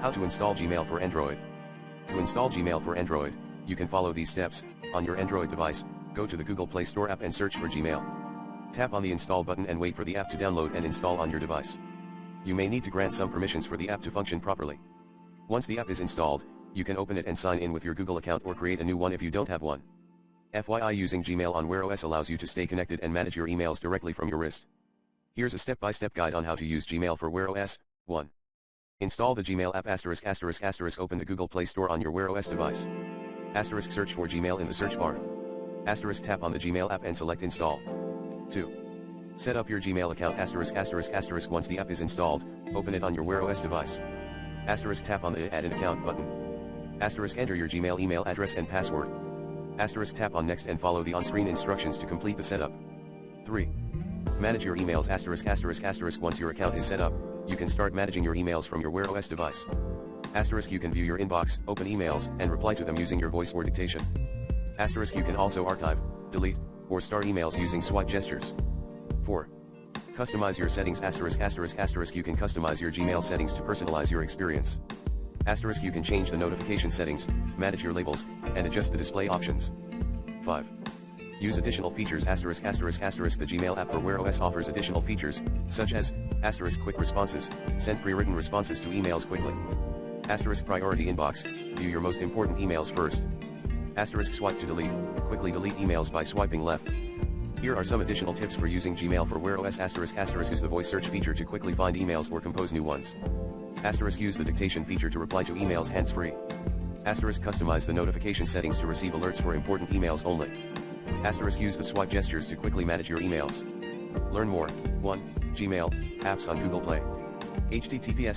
How to install Gmail for Android. To install Gmail for Android, you can follow these steps. On your Android device, go to the Google Play Store app and search for Gmail. Tap on the install button and wait for the app to download and install on your device. You may need to grant some permissions for the app to function properly. Once the app is installed, you can open it and sign in with your Google account or create a new one if you don't have one. FYI, using Gmail on Wear OS allows you to stay connected and manage your emails directly from your wrist. Here's a step-by-step guide on how to use Gmail for Wear OS. 1. Install the Gmail app ****. Open the Google Play Store on your Wear OS device. Search for Gmail in the search bar. Tap on the Gmail app and select Install. 2. Set up your Gmail account ****. Once the app is installed, open it on your Wear OS device. Tap on the Add an Account button. Enter your Gmail email address and password. Tap on Next and follow the on-screen instructions to complete the setup. 3. Manage your emails ****. Once your account is set up, you can start managing your emails from your Wear OS device. You can view your inbox, open emails, and reply to them using your voice or dictation. You can also archive, delete, or start emails using swipe gestures. 4. Customize your settings ****. You can customize your Gmail settings to personalize your experience. You can change the notification settings, manage your labels, and adjust the display options. 5. Use additional features ****. The Gmail app for Wear OS offers additional features, such as ***quick responses, send pre-written responses to emails quickly. Priority inbox, view your most important emails first. Swipe to delete, quickly delete emails by swiping left. Here are some additional tips for using Gmail for Wear OS ***. Use the voice search feature to quickly find emails or compose new ones. Use the dictation feature to reply to emails hands-free. Customize the notification settings to receive alerts for important emails only. Use the swipe gestures to quickly manage your emails. Learn more. 1. Gmail, apps on Google Play. https